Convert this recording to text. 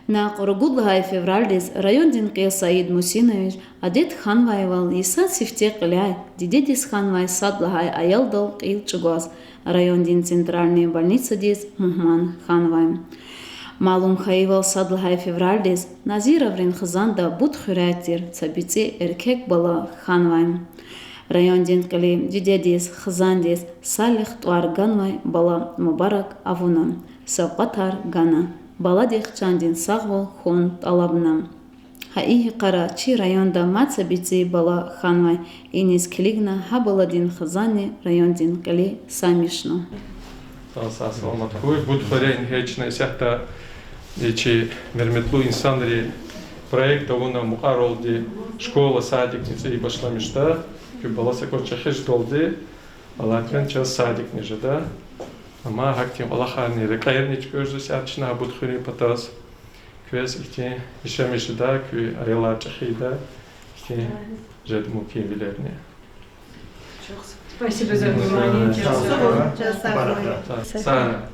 На Qoragudlagay февральдез район Динкия Саид Мусинович Адет Ханваевал Иса Сифте Кыляй Дидедис Ханвай Садлагай Аялдал Илчугаз район Дин центральная больница дез Мухман Ханвай. Малум Хаивал Садлагай февральдез Назироврин Хазанда Буд Хюрятир Цабице Эркек Бала Ханвай. Район Динкали Дидедис Хазандес Салих Туарганвай Бала Мубарак Авуна Савкатар Гана. Баладих Чандин Сагвол Хон Талабна. Хаихи Кара Чи районда Мацабицы Бала Ханвай Инис Килигна Хабаладин Хазани район Динкали Самишно. Саламаткуй, Будхарен Хечна Сяхта Ичи Мерметлу Инсанри проекта Уна Мухаролди школа садик и башла мечта. Баласа корча хеш долди, алатмен час садик нежда. Ама хактим Аллахани рекаернич көзді сәртшіна Будхари патас. Квес ихте ишемешда, кве арела чахида, ихте жадмуки вилерне. Спасибо за внимание. Сара.